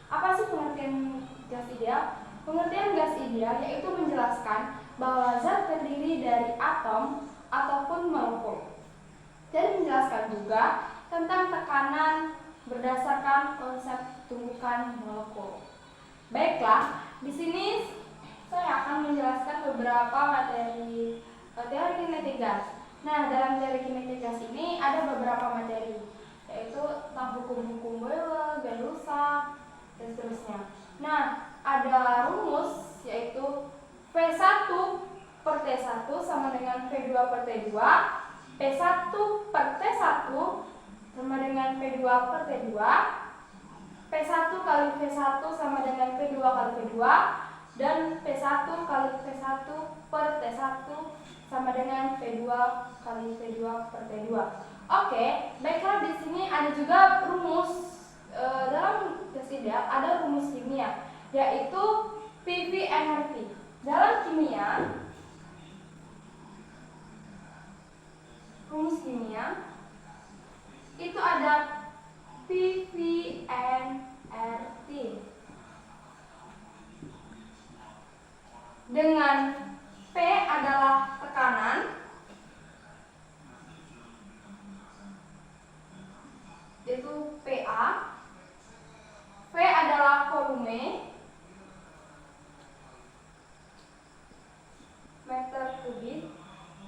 Apa sih pengertian gas ideal? Pengertian gas ideal yaitu menjelaskan bahwa zat terdiri dari atom ataupun molekul. Dan menjelaskan juga tentang tekanan berdasarkan konsep tumbukan molekul. Baiklah, di sini saya akan menjelaskan beberapa materi teori kinetik gas. Nah, dalam teori kinetik gas ini ada beberapa materi, yaitu tentang hukum-hukum Boyle, Gay-Lussac, dan seterusnya. Nah, ada rumus yaitu V1 per T1 sama dengan V2 per T2, P1 per T1 sama dengan P2 per T2, P1 kali V1 sama dengan P2 kali V2, dan P1 kali V1 per T1 sama dengan V2 kali V2 per T2. Oke, baiklah, di sini ada juga rumus dalam gas ideal ada rumus kimia, yaitu PV-nRT. Dalam kimia, rumus kimia itu ada PV-nRT dengan P adalah tekanan, yaitu PA, V adalah volume, meter kubik,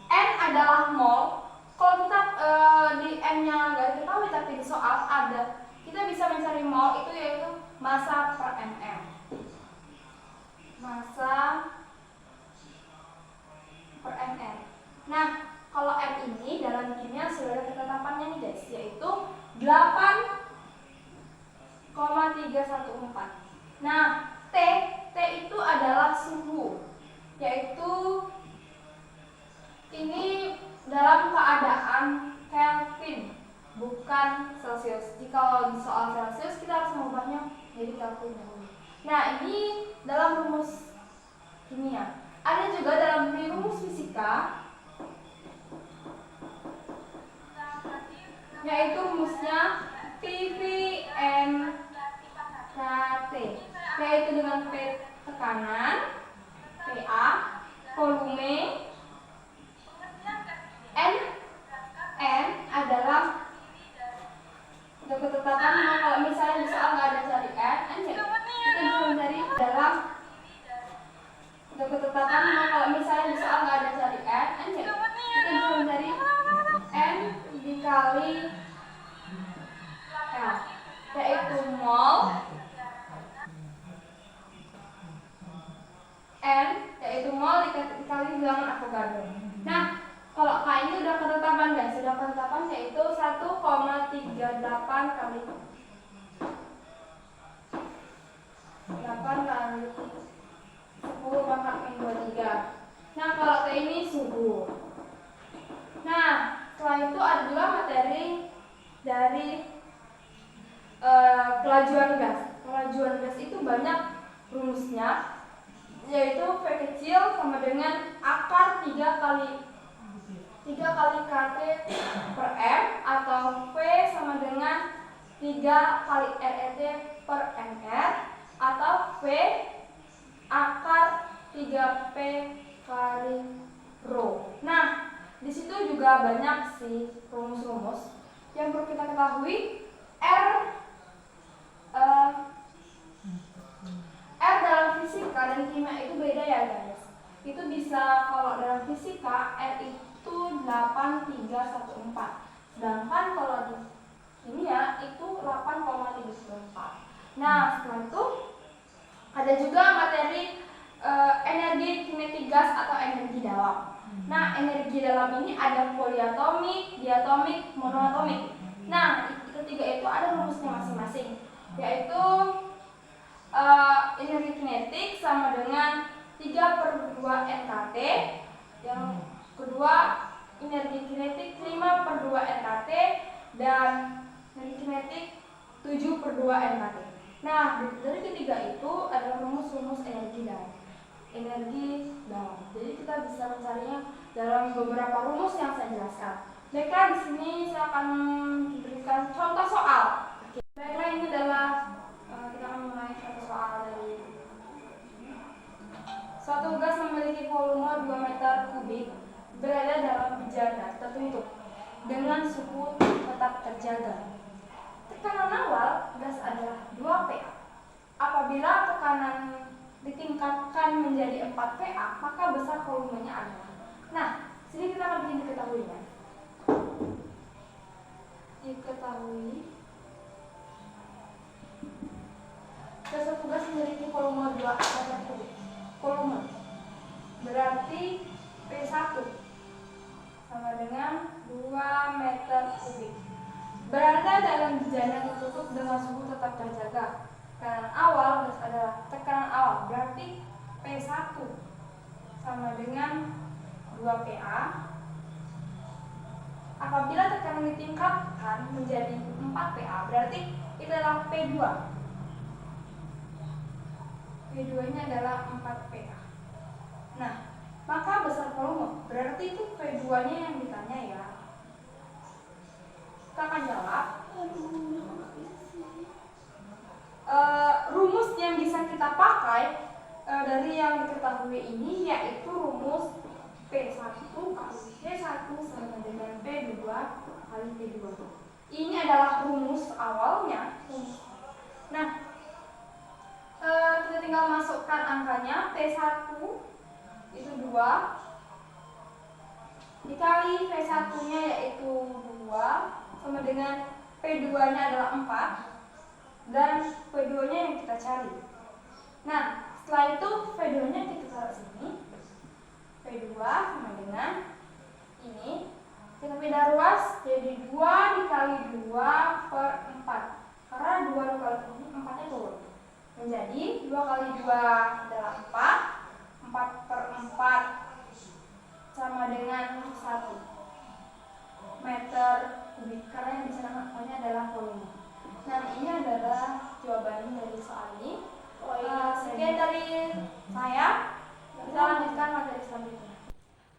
N adalah mol. Kalau kita di N-nya nggak diketahui tapi di soal ada, kita bisa mencari mol itu yaitu massa per mm. Massa per mm. Nah, kalau M ini dalam kimia sudah ada ketetapannya nih guys, yaitu 8,314. Nah, T itu adalah suhu, yaitu ini dalam keadaan Kelvin, bukan Celcius. Jika di soal Celcius kita harus mengubahnya jadi Kelvin dahulu. Nah, ini dalam rumus kimia. Ada juga dalam rumus fisika, yaitu rumusnya PV-nRT, yaitu dengan P tekanan, PA, volume, N adalah untuk ketetapan. Kalau misalnya di soal nggak ada cari N ya kita bisa mencari dalam untuk ketetapan. Kalau misalnya di soal nggak ada cari N ya kita bisa mencari N dikali L, yaitu mol, N yaitu mol dikali bilangan Avogadro. Nah, kalau K ini udah ketetapan guys, sudah ketetapan yaitu 1,38 kali 8 kali 10 pangkat min 23. Nah, kalau T ini suhu. Nah, setelah itu ada juga materi dari kelajuan gas. Kelajuan gas itu banyak rumusnya, yaitu V kecil sama dengan akar 3 kali KT per M, atau V sama dengan 3 kali RET per MR, atau V akar 3P kali Rho. Nah, di situ juga banyak sih rumus-rumus yang perlu kita ketahui. R dalam fisika dan kimia itu beda ya guys. Itu bisa, kalau dalam fisika R itu 8314, sedangkan kalau di kimia itu 8,34. Nah, setelah itu ada juga materi energi kinetik gas atau energi dalam. Nah, energi dalam ini ada poliatomik, diatomik, monoatomik. Nah, ketiga itu ada rumusnya masing-masing, yaitu energi kinetik sama dengan 3/2 NKT, yang kedua energi kinetik 5/2 NKT, dan energi kinetik 7/2 NKT. Nah, dari ketiga itu adalah rumus-rumus energi dalam. Jadi kita bisa mencarinya dalam beberapa rumus yang saya jelaskan. Baiklah, di sini saya akan berikan contoh soal. Baiklah, ini adalah kita akan mulai Suatu gas memiliki volume 2 meter kubik berada dalam bejana tertutup dengan suhu tetap terjaga. Tekanan awal gas adalah 2 PA. Apabila tekanan ditingkatkan menjadi 4 PA, maka besar volumenya adalah. Nah, sini kita akan bikin diketahuinya. Diketahui suatu gas memiliki volume 2 meter kubik. Volume berarti P1 sama dengan 2 meter kubik. Berada dalam bejana tertutup dengan suhu tetap terjaga. Tekanan awal gas adalah tekanan awal berarti P1 sama dengan 2 PA. Apabila tekanan ditingkatkan menjadi 4 PA berarti itu adalah P2. P2-nya adalah 4 PA. Nah, maka besar volume berarti itu P2-nya yang ditanya ya. Kita akan jawab. Rumus yang bisa kita pakai dari yang diketahui ini yaitu rumus P1 kali P1 sama dengan P2 kali P2. Ini adalah rumus awalnya. Nah, kita tinggal masukkan angkanya. P1 itu 2 dikali P1-nya yaitu 2 sama dengan P2-nya adalah 4 dan P2-nya yang kita cari. Nah, setelah itu P2-nya kita taruh sini. P2 sama dengan ini. Kita pindah ruas jadi 2 dikali 2 per 4. Karena 2 dikali 4-nya turun. Menjadi 2 kali 2 adalah 4. 4 per 4 sama dengan 1 meter kubik. Karena yang bisa namanya adalah volume. Nah, ini adalah jawabannya dari soal ini. Sekian dari saya. Kita lanjutkan materi selanjutnya.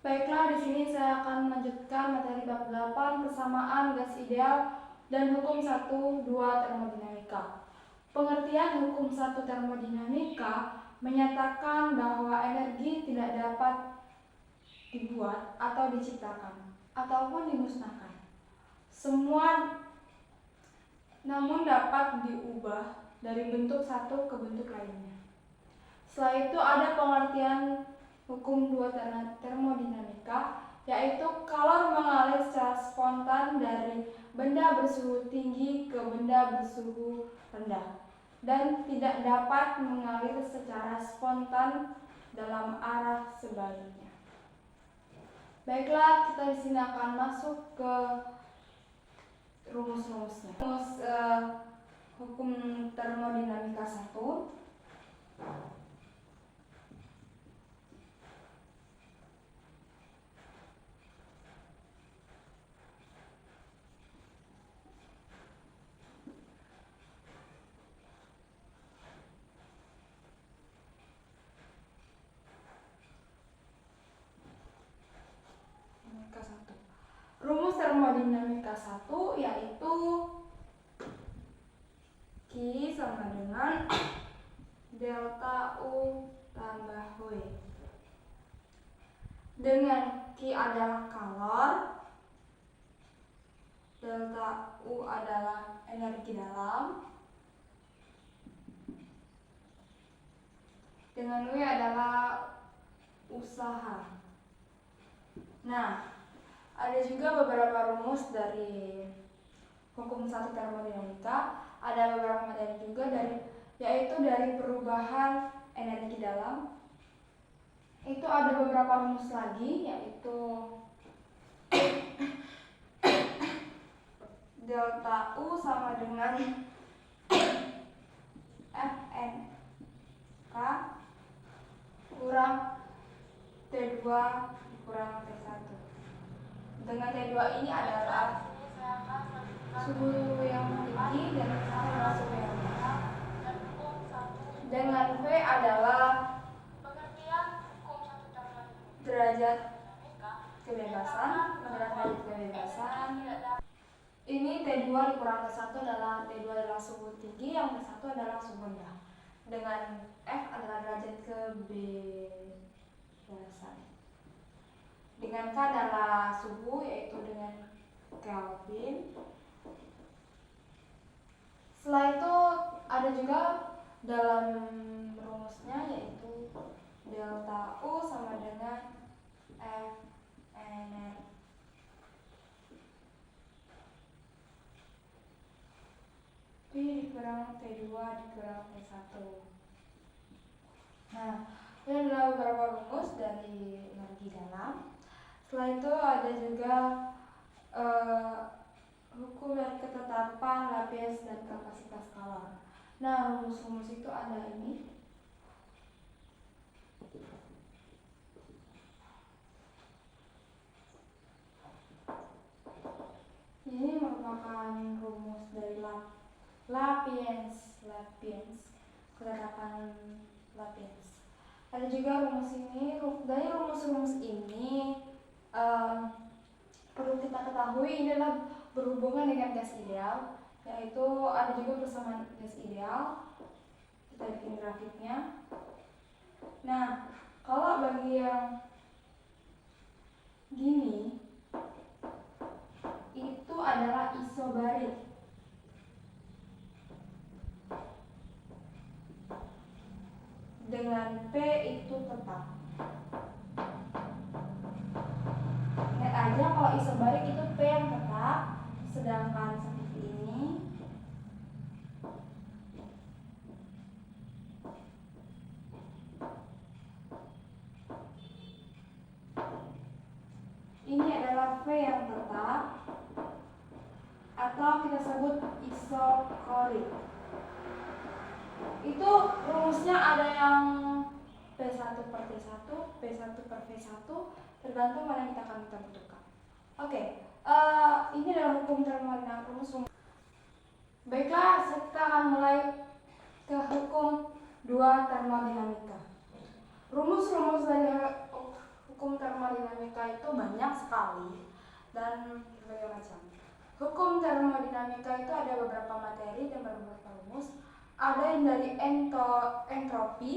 Baiklah, di sini saya akan melanjutkan materi bab 8 kesamaan gas ideal dan hukum 1, 2 termodinamika. Pengertian hukum 1 termodinamika menyatakan bahwa energi tidak dapat dibuat atau diciptakan ataupun dimusnahkan. Semua namun dapat diubah dari bentuk satu ke bentuk lainnya. Setelah itu ada pengertian hukum 2 termodinamika, yaitu kalor mengalir secara spontan dari benda bersuhu tinggi ke benda bersuhu rendah dan tidak dapat mengalir secara spontan dalam arah sebaliknya. Baiklah, kita di sini akan masuk ke rumus-rumusnya. Rumus hukum termodinamika 1. Rumus termodinamika 1 yaitu Q sama dengan delta U tambah W. Dengan Q adalah kalor, delta U adalah energi dalam, dengan W adalah usaha. Nah, ada juga beberapa rumus dari hukum 1 termodinamika. Ada beberapa materi juga yaitu dari perubahan energi dalam. Itu ada beberapa rumus lagi yaitu delta U sama dengan Fn K kurang T2 kurang T1. Dengan T2 ini adalah suhu yang tinggi dan T1 adalah suhu yang rendah. Dengan V adalah derajat kebebasan. Ini T2 dikurang T1 adalah T2 adalah suhu tinggi, yang T1 adalah suhu rendah. Dengan F adalah derajat kebebasan. pemanasan. Dengan K adalah suhu, yaitu dengan Kelvin. Setelah itu ada juga dalam rumusnya, yaitu delta U sama dengan F energi dikurang T2 dikurang T1. Nah, ini adalah beberapa rumus dari energi dalam. Setelah itu ada juga hukum dari ketetapan Laplace dan kapasitas scalar. Nah, rumus-rumus itu ada ini. Ini merupakan rumus dari Laplace, ketetapan Laplace. Ada juga rumus ini. Dari rumus-rumus ini perlu kita ketahui ini adalah berhubungan dengan gas ideal, yaitu ada juga persamaan gas ideal. Kita bikin grafiknya. Nah, kalau bagi yang gini itu adalah isobarik. Dengan P itu tetap. Ingat aja kalau isobarik itu P yang tetap, sedangkan seperti ini adalah P yang tetap, atau kita sebut isokorik. Itu rumusnya ada yang P1 per T1, P1 per V1, tergantung mana yang kita butuhkan. Oke, ini adalah hukum termodinamika. Baiklah, kita akan mulai ke hukum 2 termodinamika. Rumus-rumus dari hukum termodinamika itu banyak sekali dan berbagai macam. Hukum termodinamika itu ada beberapa materi dan beberapa rumus. Ada yang dari entropi.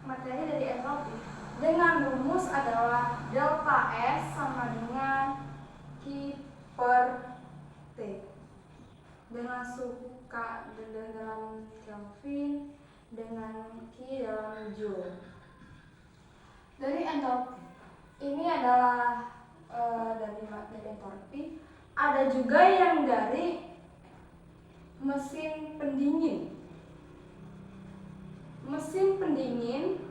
Materi dari entropi dengan rumus adalah delta S sama dengan Q per T dengan suhu K dalam Kelvin dengan Q dalam Joule. Dari entropi ini adalah dari materi entropi. Ada juga yang dari mesin pendingin. Mesin pendingin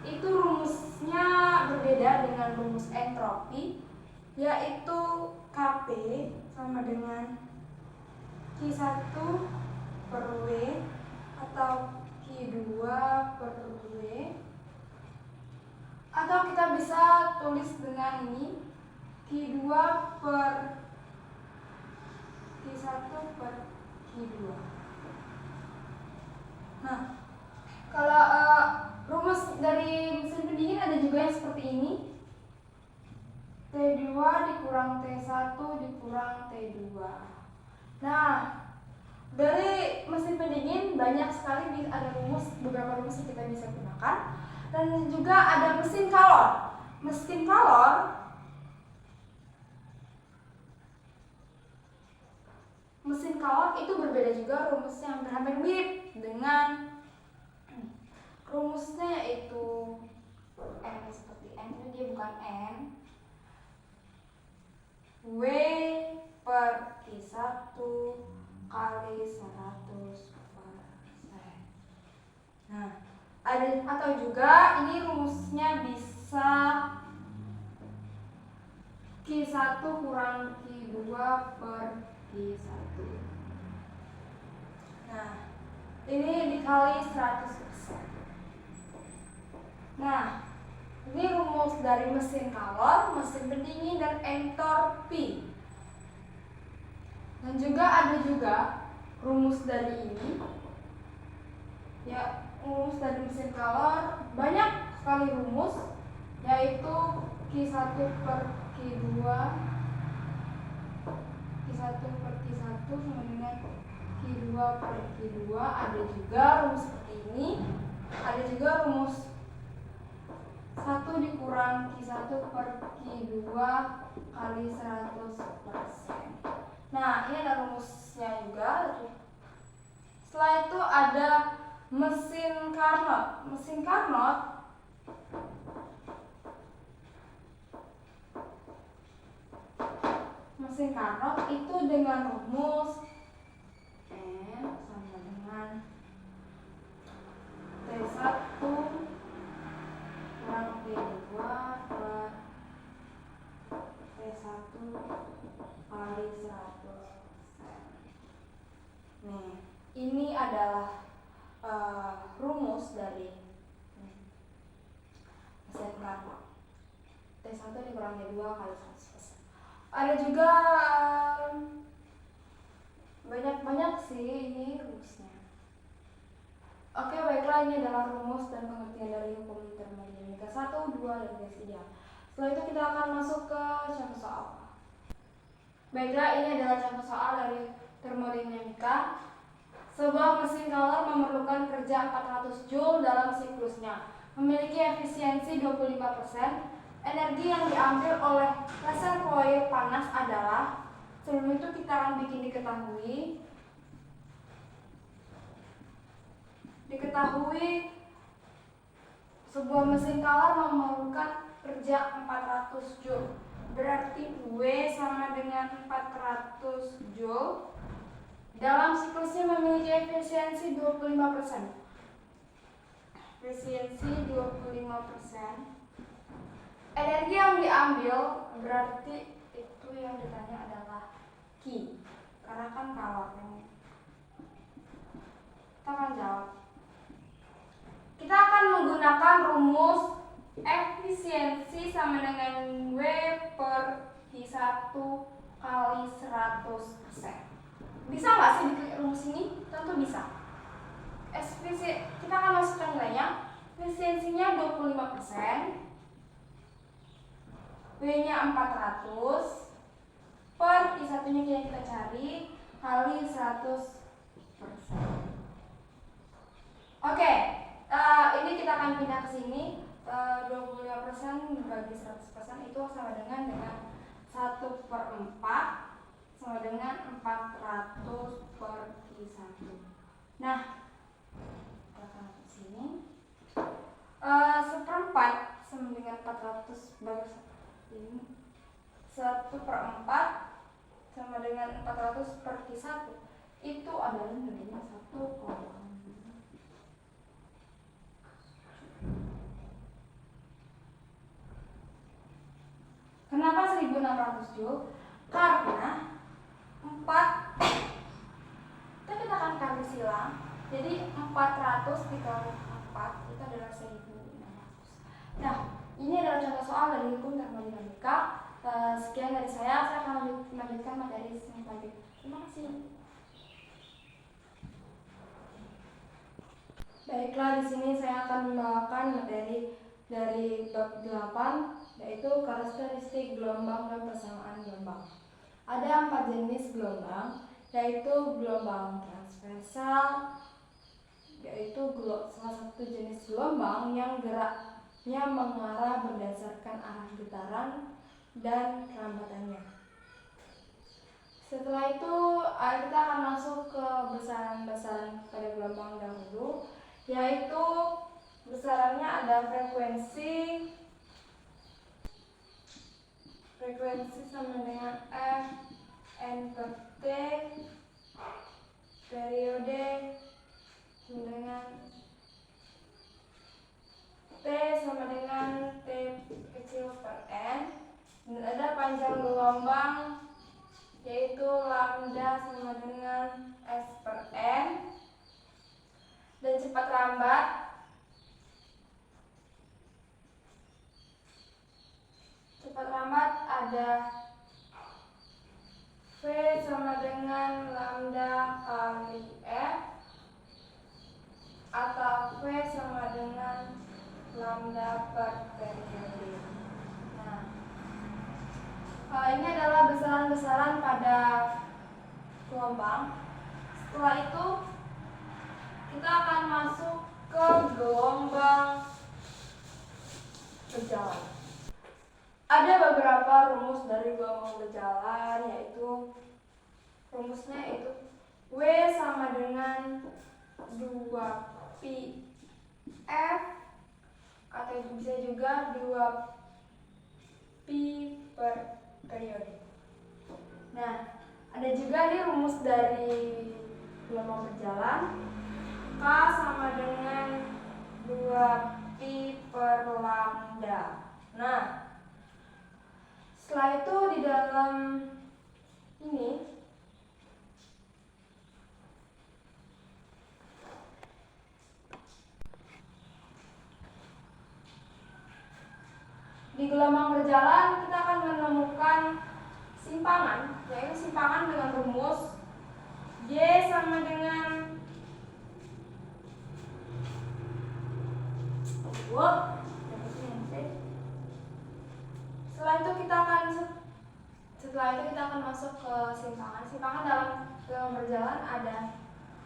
itu rumusnya berbeda dengan rumus entropi, yaitu Kp sama dengan Q1 per W atau Q2 per W, atau kita bisa tulis dengan ini Q2 per Q1 per Q2. Nah, kalau rumus dari mesin pendingin ada juga yang seperti ini, T2 dikurang T1 dikurang T2. Nah, dari mesin pendingin banyak sekali ada beberapa rumus yang kita bisa gunakan. Dan juga ada mesin kalor. Mesin kalor itu berbeda juga, rumusnya hampir mirip dengan rumusnya, yaitu N seperti N, tapi dia bukan N. W per Q1 kali 100%. Nah, ada atau juga ini rumusnya bisa Q1 kurang Q2 per Q1. Nah, ini dikali 100%. Nah, ini rumus dari mesin kalor, mesin pendingin, dan entropi. Dan juga ada juga rumus dari ini, ya, rumus dari mesin kalor banyak sekali rumus, yaitu Q1 per Q2, Q1 per Q1 sama dengan Q2 per Q2. Ada juga rumus seperti ini. Ada juga rumus 1 dikurang Q1 per Q2 kali 100%. Nah, ini ada rumusnya juga. Setelah itu ada mesin Carnot. Mesin Carnot itu dengan rumus N sama dengan T1 kurang T2 per T1 kali 100%. Nih, ini adalah rumus dari mesin Carnot. T1 dikurang T2 kali 100%. Ada juga banyak sih ini rumusnya. Oke, baiklah, ini adalah rumus dan pengertian dari hukum termodinamika 1, 2, dan gas ideal. Setelah itu kita akan masuk ke contoh soal. Baiklah, ini adalah contoh soal dari termodinamika. Sebuah mesin color memerlukan kerja 400 Joule dalam siklusnya. Memiliki efisiensi 25%. Energi yang diambil oleh reservoir panas adalah, sebelum itu kita akan bikin diketahui sebuah mesin color memerlukan kerja 400 Joule. Berarti W sama dengan 400 Joule. Dalam siklusnya memiliki efisiensi 25%. Efisiensi 25%. Energi yang diambil berarti itu yang ditanya adalah Q, karena kan kalor. Kita akan jawab. Kita akan menggunakan rumus efisiensi sama dengan W per Q1 kali 100%. Bisa nggak sih diklik rumus ini? Tentu bisa. Kita akan masukkan nilainya. Efisiensinya 25%. W-nya 400 per Q1-nya kita cari kali 100%. Oke, ini kita akan pindah ke sini. 25% bagi 100% itu sama dengan 1/4 sama dengan 400 per Q1. Nah, kita akan ke sini. 1/4 sama dengan 400 bagi ini 1/4 sama dengan 400 per Q1 itu adalah nilainya 1,2. Kenapa 1600 Joule? Karena 4 kita akan kali silang. Jadi 400 dikali 4 itu adalah 1600. Nah, ini adalah contoh soal dari hukum termodinamika. Sekian dari saya akan melanjutkan materi selanjutnya. Terima kasih. Baiklah, di sini saya akan membawakan materi dari bab 8, yaitu karakteristik gelombang dan persamaan gelombang. Ada 4 jenis gelombang, yaitu gelombang transversal, yaitu salah satu jenis gelombang yang geraknya mengarah berdasarkan arah getaran dan kelambatannya. Setelah itu kita akan masuk ke besaran-besaran pada gelombang dahulu, yaitu besarannya ada frekuensi sama dengan F N per T, periode dengan T sama dengan T kecil per N, dan ada panjang gelombang yaitu lambda sama dengan S per N, dan cepat lambat ada V sama dengan lambda kali F atau V sama dengan lambda per periode. Nah, ini adalah besaran-besaran pada gelombang. Setelah itu kita akan masuk ke gelombang berjalan. Ada beberapa rumus dari gelombang berjalan, yaitu rumusnya yaitu W sama dengan 2pi F, atau bisa juga 2pi per periode. Nah, ada juga nih rumus dari gelombang berjalan. K sama dengan 2pi per lambda. Nah, setelah itu di dalam ini di gelombang berjalan kita akan menemukan simpangan, yaitu simpangan dengan rumus Y sama dengan setelah itu kita akan masuk ke simpangan. Simpangan dalam gelombang berjalan ada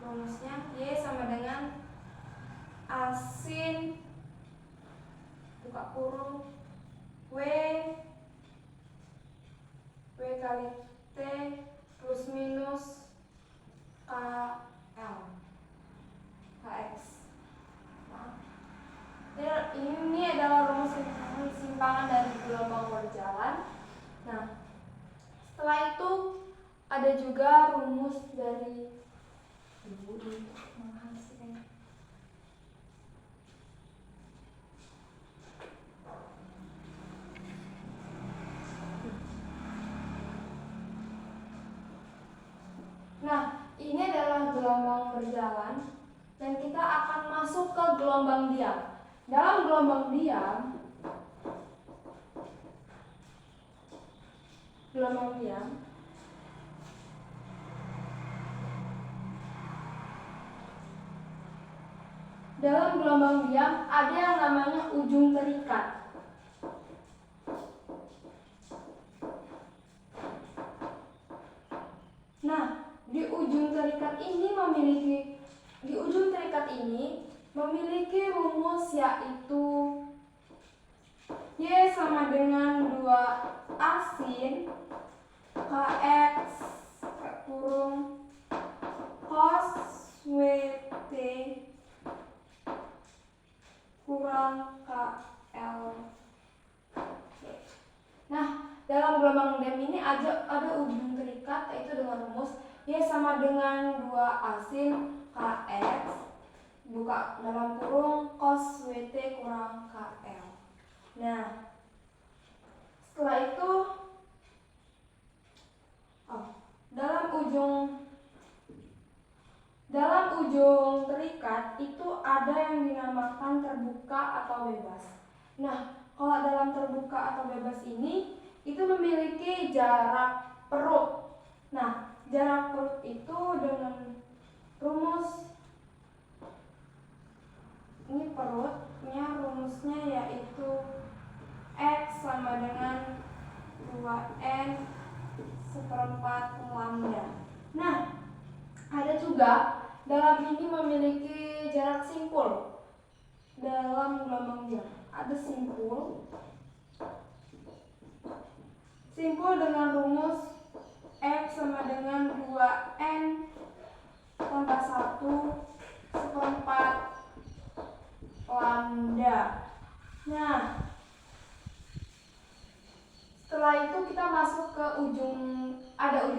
rumusnya Y sama dengan asin buka kurung W kali T plus minus KL KX. Nah, ini adalah rumus simpangan dari gelombang berjalan. Nah, setelah itu ada juga rumus dari Nah, ini adalah gelombang berjalan dan kita akan masuk ke gelombang diam. Dalam gelombang diam ada yang namanya ujung terikat. Nah, di ujung terikat ini memiliki rumus, yaitu Y sama dengan 2 asin KX kurung cos WT kurang KL. Nah, dalam gelombang diam ini ada ujung terikat, yaitu dengan rumus Y sama dengan 2 asin KX buka dalam kurung cos WT kurang KL. Nah, setelah itu dalam ujung terikat itu ada yang dinamakan terbuka atau bebas. Nah, kalau dalam terbuka atau bebas ini itu memiliki jarak perut. Nah, jarak perut itu dengan rumus ini, rumusnya yaitu X sama dengan 2N seperempat lambda. Nah, ada juga dalam ini memiliki jarak simpul. Dalam gelombang diam ada simpul dengan rumus X sama dengan 2N tambah 1 seperempat lambda. Nah, setelah itu kita masuk ke ujung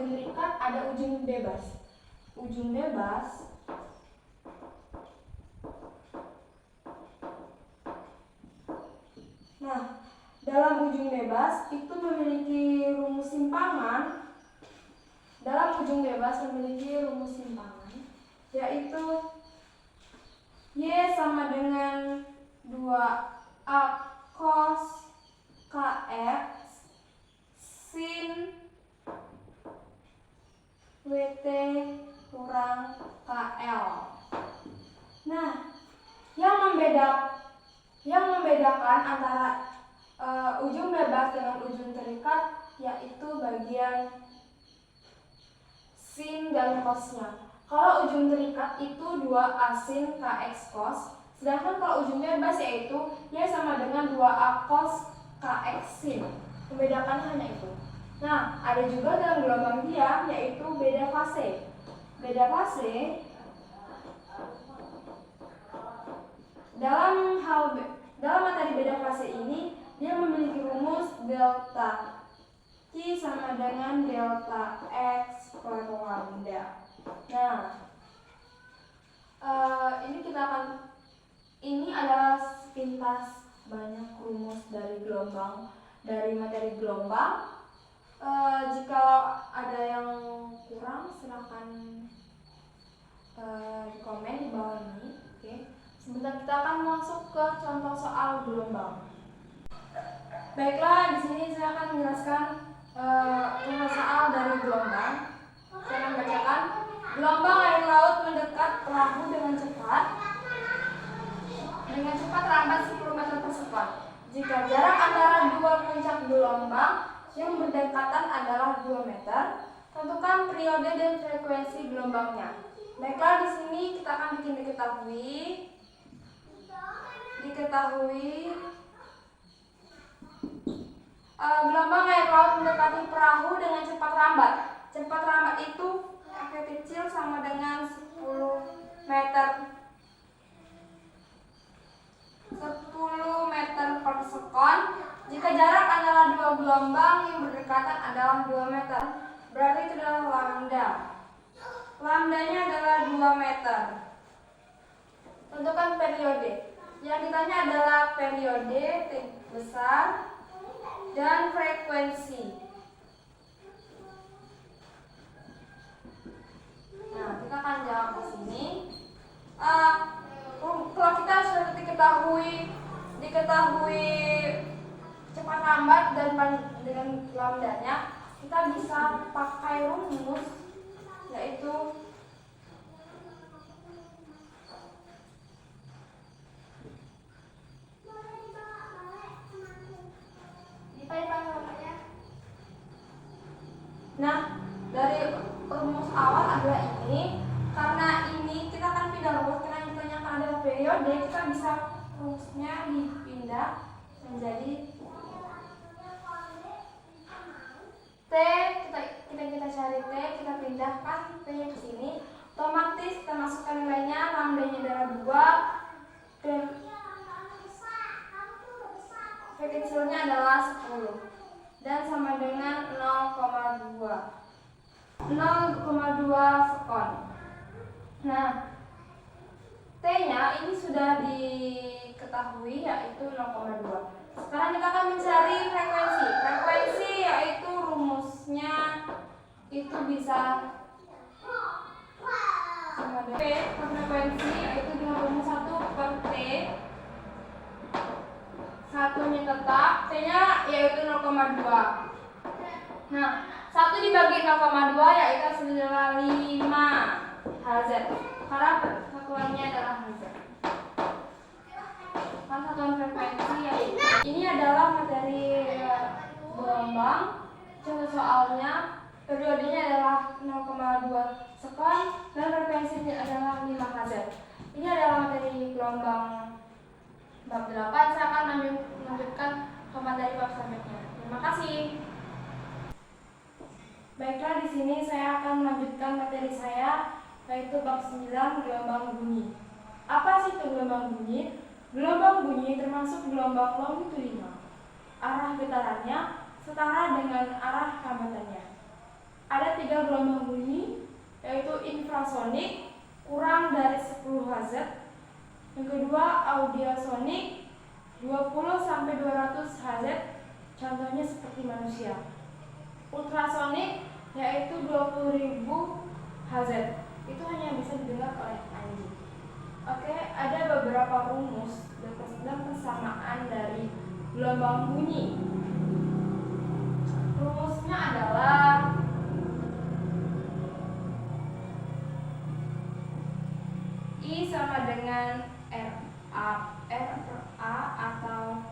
terikat, ada ujung bebas. Nah, dalam ujung bebas itu memiliki rumus simpangan. Yaitu Y sama dengan 2A cos KX sin WT kurang KL. Nah, yang membedakan antara ujung bebas dengan ujung terikat yaitu bagian sin dan cosnya. Kalau ujung terikat itu 2A sin KX cos, sedangkan kalau ujung bebas yaitu Y sama dengan 2A cos KX sin. Membedakannya hanya itu. Nah, ada juga dalam gelombang diam yaitu beda fase. Beda fase dalam materi beda fase ini dia memiliki rumus delta T sama dengan delta X per lambda. Nah, ini adalah sepintas banyak rumus dari materi gelombang. Jika ada yang kurang silahkan komen di bawah ini. Oke. Sebentar kita akan masuk ke contoh soal gelombang. Baiklah, di sini saya akan menjelaskan contoh soal dari gelombang. Saya akan bacakan. Gelombang air laut mendekat perahu dengan cepat lambat 10 meter per sekon. Jika jarak antara dua puncak gelombang yang berdekatan adalah 2 meter, tentukan periode dan frekuensi gelombangnya. Baiklah, di sini kita akan diketahui gelombang air laut mendekati perahu dengan cepat lambat. Cepat lambat itu F kecil sama dengan 10 meter per sekon. Jika jarak antara dua gelombang yang berdekatan adalah 2 meter, berarti itu adalah lambda. Lambdanya adalah 2 meter. Tentukan periode. Yang ditanya adalah periode T besar dan frekuensi. Nah, kita akan jawab di sini. Kalau kita sudah diketahui cepat lambat dan dengan lambdanya, kita bisa pakai rumus yaitu nah, dari rumus awal adalah ini. Karena ini kita akan pindah rumus, karena yang ditanyakan adalah periode, kita bisa rumusnya dipindah menjadi T. Kita cari T, kita pindahkan T-nya ke sini. Otomatis kita masukkan nilainya, lambdanya adalah 2 dan V kecilnya adalah 10 dan sama dengan 0,2 sekon. Nah, T-nya ini sudah diketahui yaitu 0,2. Sekarang kita akan mencari frekuensi. Frekuensi yaitu rumusnya itu bisa sama dengan P. Frekuensi yaitu dengan rumus 1 per T. Satunya tetap, T-nya yaitu 0,2. Nah, 1 dibagi 0,2 yaitu adalah 5 Hz. Karena satuannya adalah Hz. Satuan frekuensi yaitu ini adalah materi gelombang. Contoh soalnya periodenya adalah 0,2 sekon dan frekuensinya adalah 5 Hz. Ini adalah materi gelombang bab 8. Saya akan melanjutkan ke materi bab selanjutnya. Terima kasih. Baiklah, di sini saya akan melanjutkan materi saya yaitu bab 9 gelombang bunyi. Apa sih itu gelombang bunyi? Gelombang bunyi termasuk gelombang longitudinal. Arah getarannya setara dengan arah hambatannya. Ada 3 gelombang bunyi yaitu infrasonik kurang dari 10 Hz. Yang kedua audiosonik 20 sampai 200 Hz. Contohnya seperti manusia. Ultrasonik yaitu 20.000 Hz. Itu hanya bisa didengar oleh anjing. Oke, ada beberapa rumus dan persamaan dari gelombang bunyi. Rumusnya adalah I sama dengan RA atau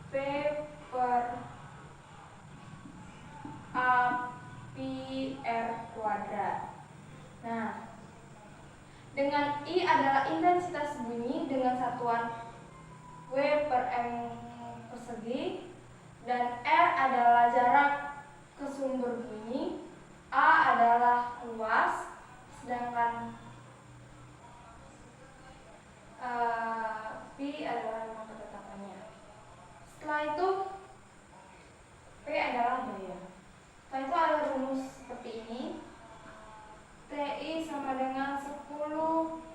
P per A pi R kuadrat. Nah, dengan I adalah intensitas bunyi dengan satuan W per M persegi, dan R adalah jarak ke sumber bunyi, A adalah luas, sedangkan P adalah nama ketetapannya. Setelah itu P adalah daya. Setelah itu ada rumus seperti ini. TI sama dengan 10 log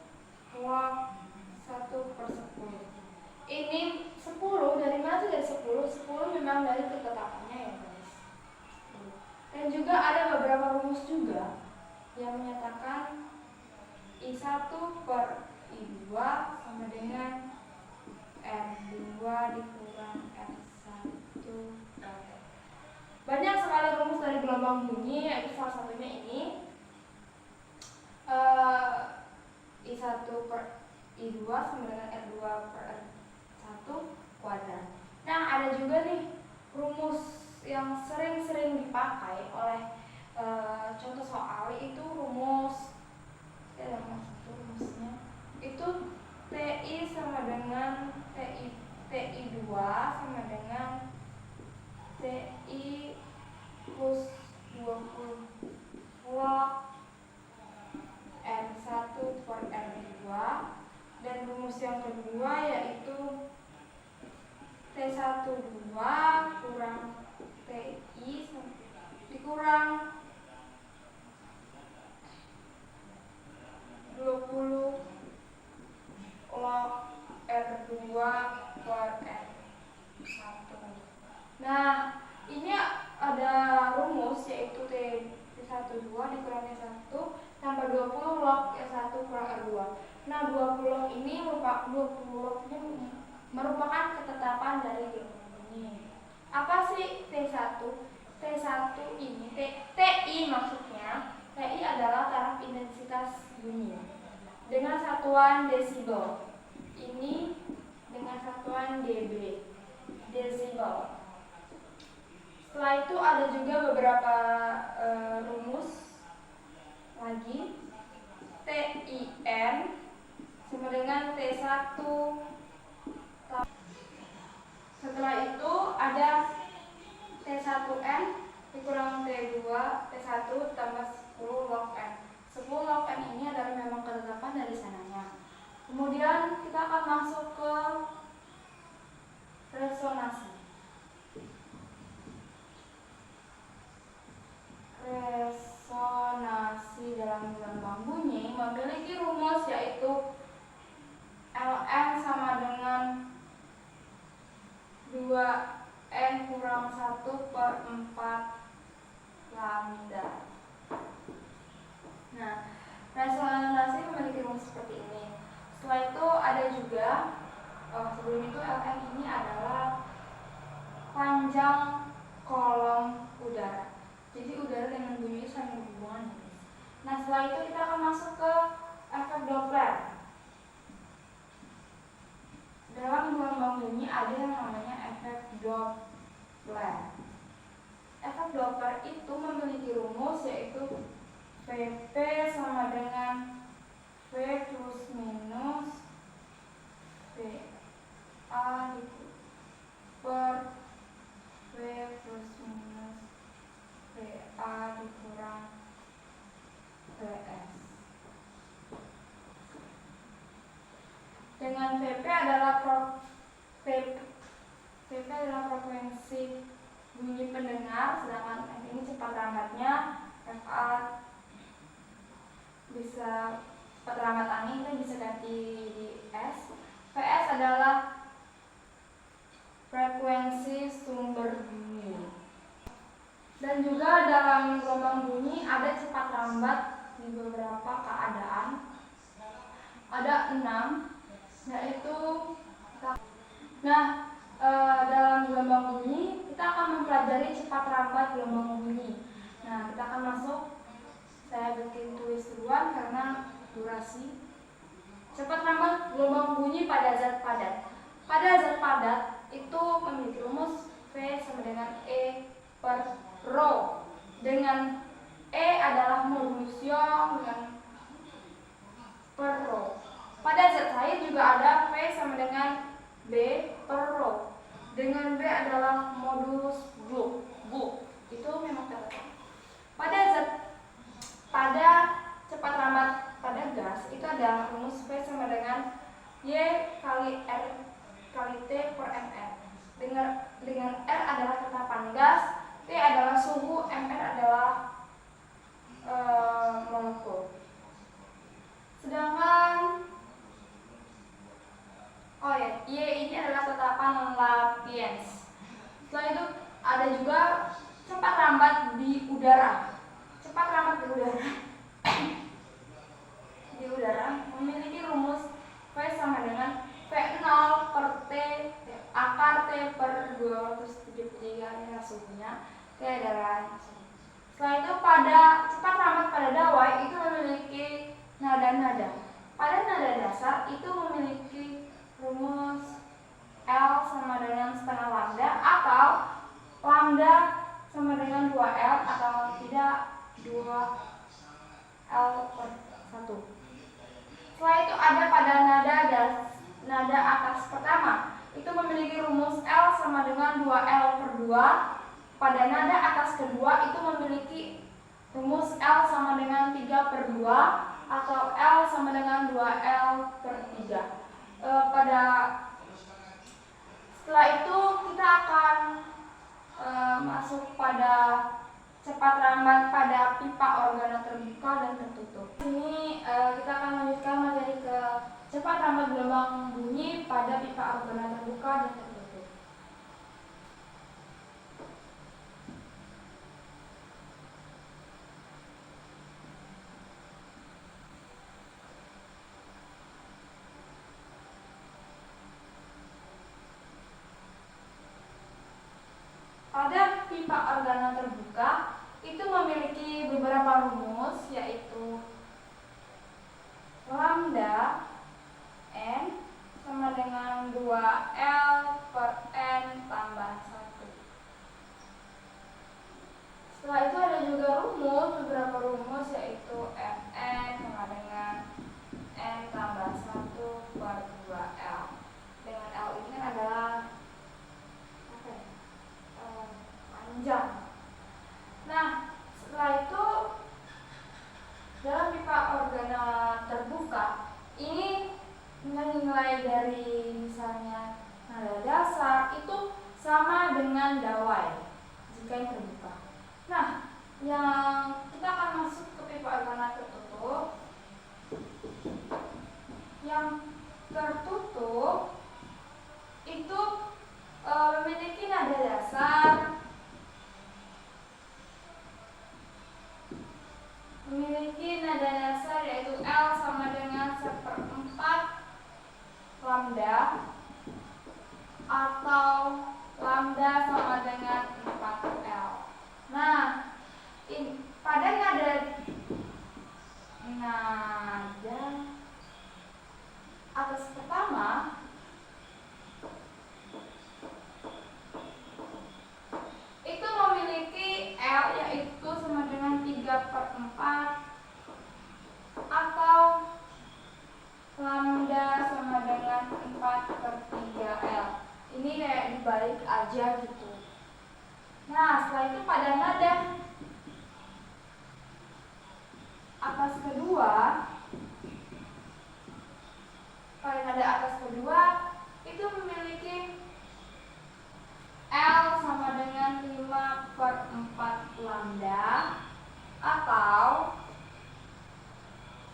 1 per 10. Ini 10 dari mana sih? Dari 10? 10 memang dari ketetapannya ya guys. Dan juga ada beberapa rumus juga yang menyatakan I1 per I2 sama dengan R2 dikurang R1. Banyak sekali rumus dari gelombang bunyi, yaitu salah satunya ini. I1 per I2 sama dengan R2 per R1 kuadrat. Nah, ada juga nih rumus yang sering-sering dipakai oleh contoh soal, itu rumus rumusnya itu TI sama dengan TI2 sama dengan TI plus 20 log R1 per R2, dan rumus yang kedua yaitu T12 kurang TI dikurang 20 log R2 per R1. Nah, ini ada rumus yaitu T12 dikurang T1 tambah 20 log R1 kurang R2. Nah, 20 ini merupakan ketetapan dari gelombang bunyi. Apa sih T1? T1 ini TI maksudnya. TI adalah taraf intensitas bunyi dengan satuan desibel. Ini dengan satuan dB, desibel. Setelah itu ada juga beberapa rumus lagi. TIN sama dengan T1. Setelah itu ada T1N dikurang T2 T1 tambah 10 log N. 10 log N ini adalah memang ketetapan dari sananya. Kemudian kita akan masuk ke resonansi. Resonansi dalam gelombang bunyi memiliki rumus yaitu Ln sama dengan 2N kurang 1 per 4 lambda. Nah, resonansi memiliki rumus seperti ini. Setelah itu ada juga, sebelum itu Ln ini adalah panjang kolom udara. Jadi udara dengan bunyi saling berhubungan. Nah, setelah itu kita akan masuk ke efek Doppler. Dalam gelombang bunyi ada yang namanya efek Doppler. Efek Doppler itu memiliki rumus yaitu Vp sama dengan V plus minus VA per V plus minus VA dikurang VS. Dengan VP adalah VP adalah frekuensi bunyi pendengar, sedangkan ini cepat lambatnya. FA bisa cepat lambat angin, itu bisa ganti di S. VS adalah frekuensi sumber bunyi. Dan juga dalam gelombang bunyi ada cepat lambat di beberapa keadaan. Ada 6, yaitu dalam gelombang bunyi kita akan mempelajari cepat lambat gelombang bunyi. Nah, kita akan masuk. Saya bikin tulis duluan karena durasi. Cepat lambat gelombang bunyi pada zat padat. Pada zat padat itu memiliki rumus V sama dengan E per rho, dengan E adalah modulus Young, dengan P per rho. Pada zat cair juga ada V sama dengan B per rho. Dengan B adalah modulus Boole. Itu memang terletak. Pada cepat rambat pada gas itu adalah rumus V sama dengan Y kali R kali T per mR. Dengan R adalah tetapan gas, T adalah suhu, mR adalah molekul. Sedangkan Y ini adalah tetapan Lagrange. Setelah itu ada juga cepat rambat di udara. Cepat rambat di udara memiliki rumus V sama dengan V0 per T akar T per 273 ini suhunya. T adalah suhu. Setelah itu pada cepat rambat pada dawai itu memiliki nada-nada. Pada nada dasar itu memiliki rumus L sama dengan setengah lambda atau lambda sama dengan 2L atau tidak 2L per 1. Setelah itu ada pada nada atas pertama itu memiliki rumus L sama dengan 2L per 2. Pada nada atas kedua itu memiliki rumus L sama dengan 3 per 2 atau L sama dengan 2L per 3. Setelah itu kita akan masuk pada cepat rambat pada pipa organo terbuka dan tertutup. Ini kita akan lanjutkan materi ke cepat rambat gelombang bunyi pada pipa organo terbuka dan tertutup. Pada pipa organo terbuka itu memiliki beberapa rumus, yaitu lambda n sama dengan 2L per n tambah 1. Setelah itu ada juga beberapa rumus, yaitu Fn sama dengan n tambah 1 per 2L. Dengan L ini adalah panjang. Nah, setelah itu dalam pipa organo terbuka ini nilai dari misalnya nada dasar itu sama dengan dawai jika yang terbuka. Nah, yang kita akan masuk ke pipa organo tertutup. Yang tertutup itu memiliki nada dasar yaitu L sama dengan 1/4 lambda atau lambda sama dengan 4L. Nah, pada nada atas pertama itu memiliki L yaitu sama dengan 3/4 atau lambda sama dengan 4/3L. Ini kayak dibalik aja gitu. Nah, setelah itu pada nada atas kedua itu memiliki L sama dengan 5/4 lambda atau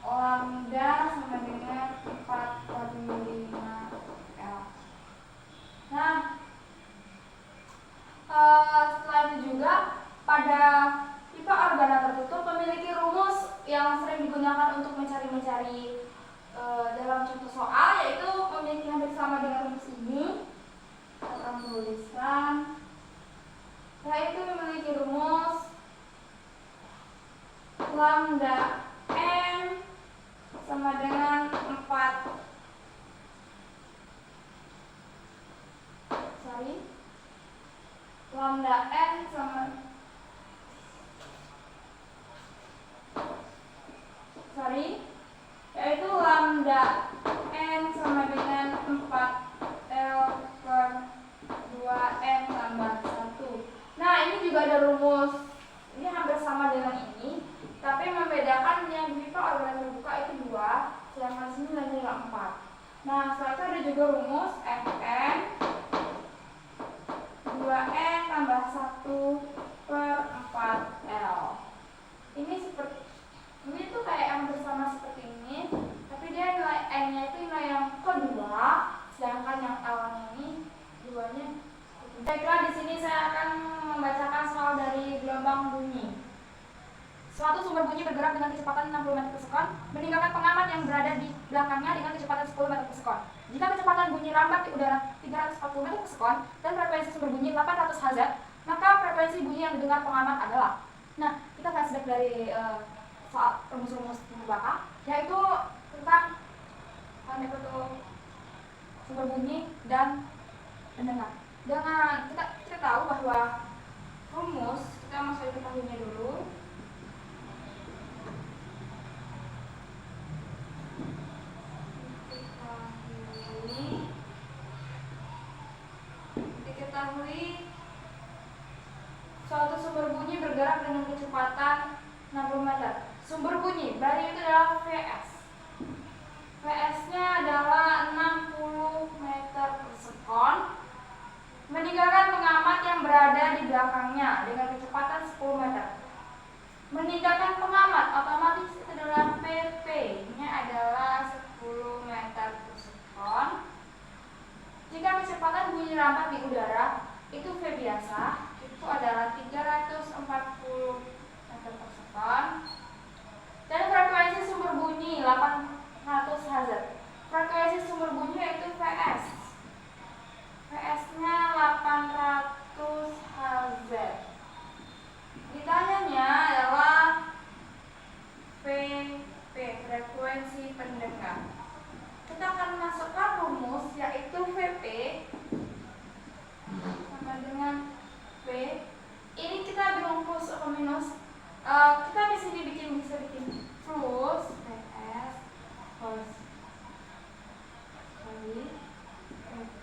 lambda sama dengan 4/5L. Nah, setelah itu juga pada pipa organo tertutup memiliki rumus yang sering digunakan untuk mencari dalam contoh soal, yaitu memiliki hampir sama dengan rumus ini. Kita akan tuliskan, yaitu memiliki rumus lambda n sama dengan 4 lambda n sama yaitu lambda 2N tambah 1/4L. Ini tuh kayak yang bersama seperti ini, tapi dia nilai N-nya itu nilai yang kedua, sedangkan yang awalnya ini duanya. Baiklah, di sini saya akan membacakan soal dari gelombang bunyi. Suatu sumber bunyi bergerak dengan kecepatan 60 meter per sekon, meninggalkan pengamat yang berada di belakangnya dengan kecepatan 10 meter per sekon. Jika kecepatan bunyi rambat di udara 340 meter per sekon dan frekuensi sumber bunyi 800 Hz, maka frekuensi bunyi yang didengar pengamat adalah. Nah, kita flashback dari soal rumus-rumus di belakang, yaitu tentang metode sumber bunyi dan pendengar. Dengan kita tahu bahwa rumus, kita masuk ketahuinya dulu. Diketahui suatu sumber bunyi bergerak dengan kecepatan 60 meter. Sumber bunyi berarti itu adalah Vs. Vs-nya adalah 60 meter per sekon, meninggalkan pengamat yang berada di belakangnya dengan kecepatan 10 meter. Meninggalkan pengamat otomatis itu adalah PP-nya adalah 10 meter per sekon. Jika kecepatan bunyi rambat di udara itu V biasa, itu adalah 340 meter per sekon. Dan frekuensi sumber bunyi 800 Hz. Frekuensi sumber bunyi yaitu Vs. Vs-nya 800 Hz. Ditanyanya adalah PP, frekuensi pendengar. Kita akan masukkan rumus yaitu Vp sama dengan V. Ini kita bingung plus atau minus. Kita di sini bisa bikin plus Vs plus kali Vp.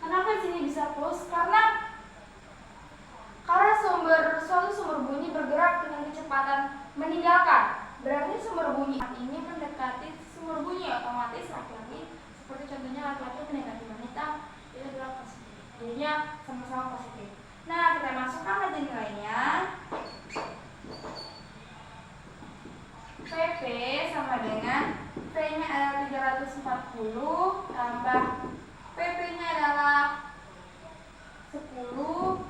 Kenapa di sini bisa plus? Karena suatu sumber bunyi bergerak dengan kecepatan meninggalkan. Berarti sumber bunyi ini mendekati sumber bunyi, otomatis laki-laki, seperti contohnya laki-laki mendekati wanita, itu adalah positif. Jadinya sama-sama positif. Nah, kita masukkan aja nilainya. PP sama dengan V-nya adalah 340 tambah PP-nya adalah 10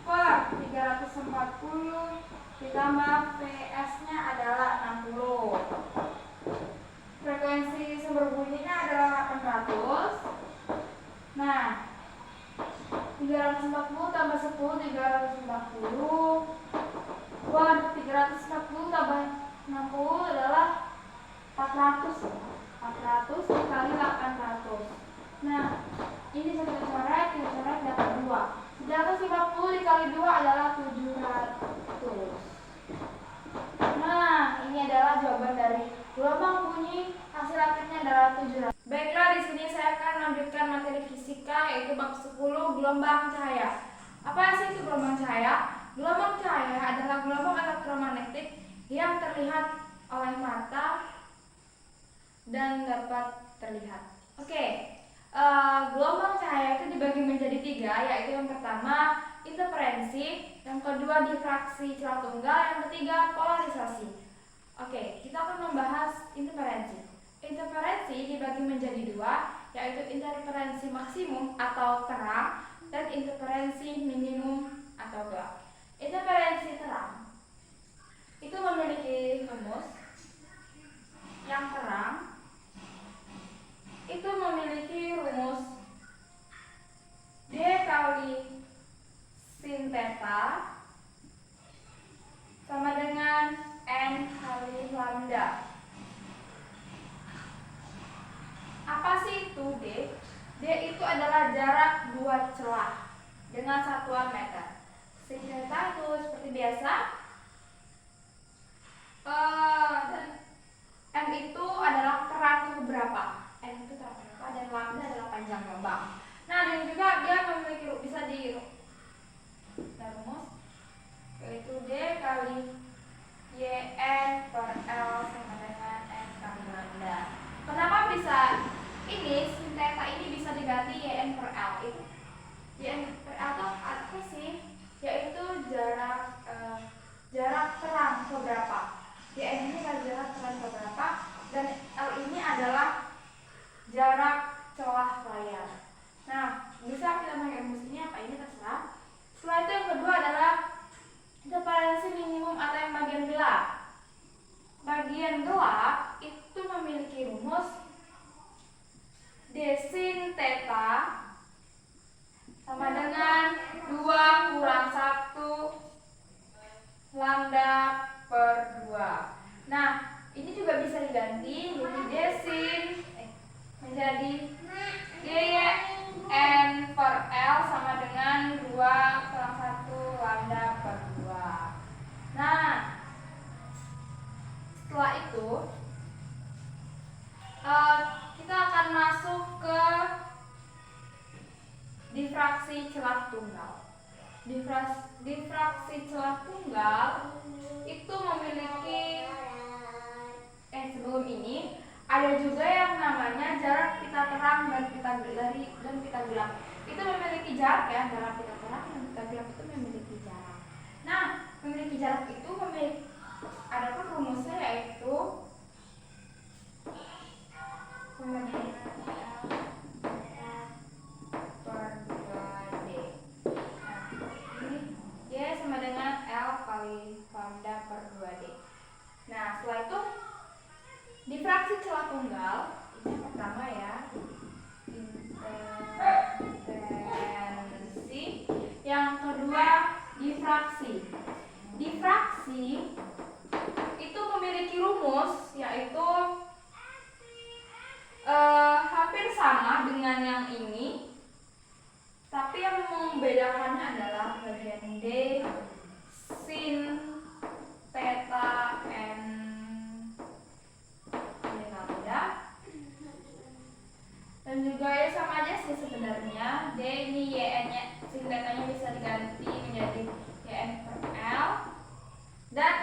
per 340 ditambah Vs-nya adalah 60. Frekuensi sumber bunyinya adalah 800. Nah, 340 tambah 10 340 per 340 tambah 60 adalah 400 dikali 800. Nah, ini satu coret dapat 2. 350 dikali 2 adalah 700. Nah, ini adalah jawaban dari gelombang bunyi, hasil akhirnya adalah 700. Baiklah, di sini saya akan melanjutkan materi fisika yaitu bab 10 gelombang cahaya. Apa sih itu gelombang cahaya? Gelombang cahaya adalah gelombang elektromagnetik yang terlihat oleh mata dan dapat terlihat. Gelombang cahaya itu dibagi menjadi 3, yaitu yang pertama interferensi, yang kedua difraksi celah tunggal, yang ketiga polarisasi. Kita akan membahas interferensi. Interferensi dibagi menjadi 2, yaitu interferensi maksimum atau terang dan interferensi minimum atau gelap. Interferensi terang itu memiliki rumus. Yang terang itu memiliki rumus D kali sin theta sama dengan N kali lambda. Apa sih itu D? D itu adalah jarak dua celah dengan satuan meter. Sin theta itu seperti biasa. Dan M itu adalah terang keberapa? N itu terang keberapa dan lambda adalah panjang gelombang. Nah, dan juga dia memiliki bisa rumus yaitu D kali YN per L sama dengan N kali lambda. Kenapa bisa ini sin theta ini bisa diganti YN per L. Itu YN per L itu apa sih? Yaitu jarak terang keberapa. YN ini adalah jarak terang keberapa dan L ini adalah jarak celah layar. Nah, bisa kita pakai rumus ini apa ini terserah. Setelah itu yang kedua adalah interpolasi minimum atau yang bagian gelap. Bagian gelap itu memiliki rumus D sin theta sama dengan 2 kurang 1 lambda per 2. Nah, ini juga bisa diganti jadi D sin menjadi DN per L sama dengan 2 kurang 1 lambda per 2. Nah, setelah itu kita akan masuk ke difraksi celah tunggal. Difraksi celah tunggal itu memiliki sebelum ini ada juga yang namanya jarak pita terang dan pita gelap. Itu memiliki jarak ya, jarak pita terang dan pita gelap itu memiliki jarak. Nah, memiliki jarak itu ada pun rumusnya yaitu per 2D. Nah, ini dia sama dengan L kali lambda per 2D. Nah, setelah itu difraksi celah tunggal ini yang pertama ya, intensi. Yang kedua difraksi. Difraksi itu memiliki rumus yaitu hampir sama dengan yang ini, tapi yang membedakannya adalah bagian D sin theta n lambda, dan juga ya sama aja sih sebenarnya. D ini YN nya sin theta nya bisa diganti menjadi YN per L. Dan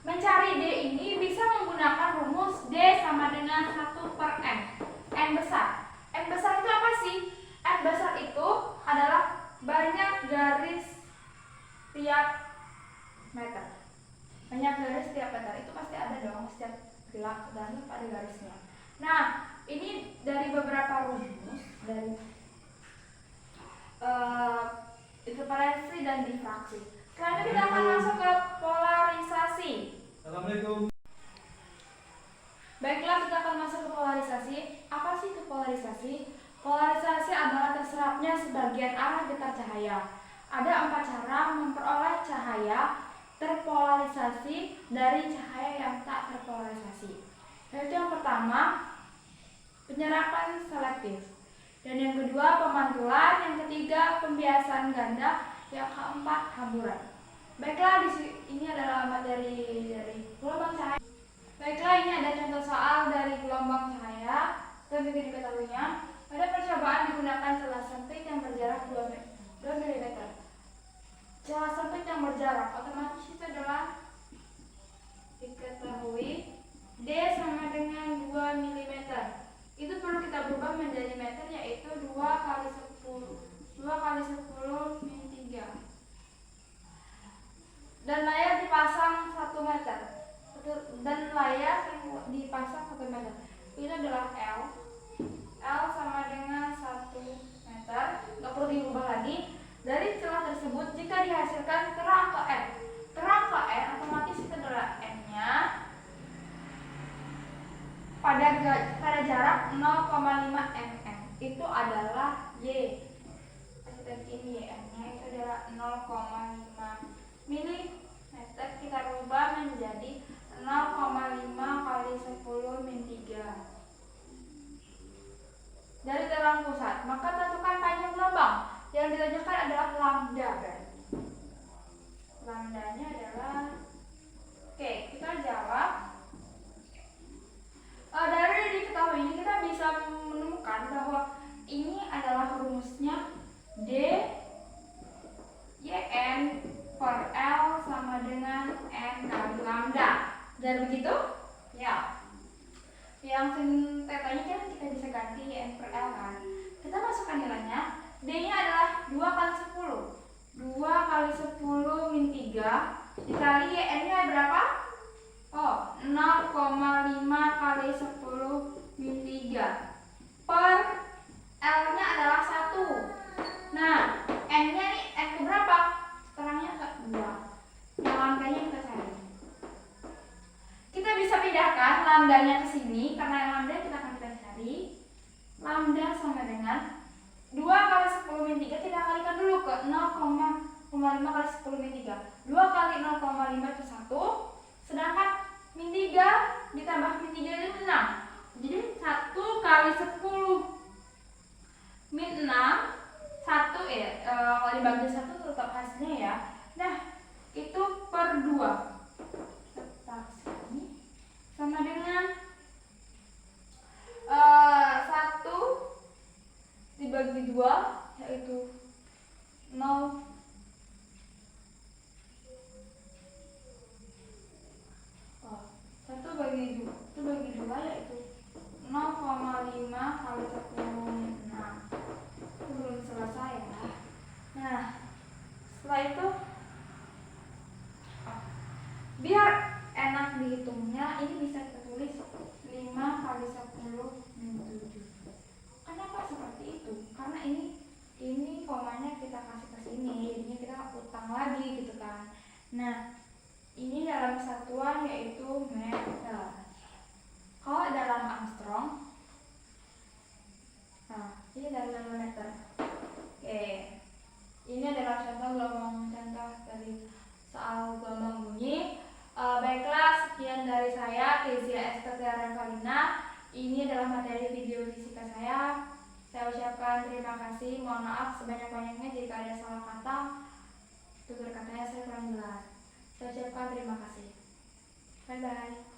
mencari D ini bisa menggunakan rumus D sama dengan 1 per N. N besar. N besar itu apa sih? N besar itu adalah banyak garis tiap meter. Banyak garis tiap meter itu pasti ada dong, setiap gelap dan ada garisnya. Nah, ini dari beberapa rumus dari interpolasi dan difraksi. Selanjutnya kita akan masuk ke polarisasi. Assalamualaikum. Baiklah, kita akan masuk ke polarisasi. Apa sih itu polarisasi? Polarisasi adalah terserapnya sebagian arah getar cahaya. Ada 4 cara memperoleh cahaya terpolarisasi dari cahaya yang tak terpolarisasi. Yaitu yang pertama, penyerapan selektif. Dan yang kedua, pemantulan. Yang ketiga, pembiasan ganda. Yang keempat, hamburan. Baiklah, ini adalah materi dari gelombang cahaya. Baiklah, ini ada contoh soal dari gelombang cahaya. Seperti diketahuinya, pada percobaan digunakan celah sempit yang berjarak 2 mm. Celah sempit yang berjarak otomatis itu adalah diketahui D sama dengan 2 mm. Itu perlu kita berubah menjadi meter, yaitu 2 kali 10 min 3. Dan layar dipasang 1 meter. Itu adalah L. L sama dengan 1 meter. Nggak perlu diubah lagi. Dari celah tersebut jika dihasilkan terang ke N. Terang ke N otomatis itu adalah N-nya pada jarak 0,5 mm. Itu adalah Y. Dan ini Y-nya itu adalah 0,5 mm. Kita rubah menjadi 0,5 kali 10 min 3. Dari terang pusat, maka tentukan panjang gelombang. Yang ditanyakan adalah lambda. Lambdanya adalah kita jawab. Dari diketahui ini kita bisa menemukan bahwa ini adalah rumusnya D YN per L sama dengan N kali lambda. Dan begitu? Ya. Yang sin tetanya kan dengan 2 kali 10 min 3 kita kalikan dulu ke 0,5 kali 10 min 3. 2 kali 0,5 itu 1, sedangkan min 3 ditambah min 3 itu 6. Jadi 1 kali 10 min 6, 1 kalau dibagi 1 tetap hasilnya ya. Nah, itu per 2. Tetap sini sama dengan 1 dibagi 2 yaitu 0. 1 bagi 2 yaitu 0,5 kali 10 min 6. Itu belum selesai ya. Nah, setelah itu biar enak dihitungnya, ini bisa kita tulis 5 kali 10 min 7. Kenapa seperti itu? Karena ini komanya kita kasih ke sini, jadinya kita utang lagi gitu kan. Nah, ini dalam satuan yaitu meter. Kalau dalam Armstrong, nah ini dalam meter. Oke, ini adalah contoh dari soal gelombang bunyi. Baiklah, sekian dari saya, Kezia Esteria Revalina. Ini adalah materi video fisika saya. Saya ucapkan terima kasih. Mohon maaf sebanyak-banyaknya jika ada salah kata. Tutur katanya saya kurang jelas. Saya ucapkan terima kasih. Bye bye.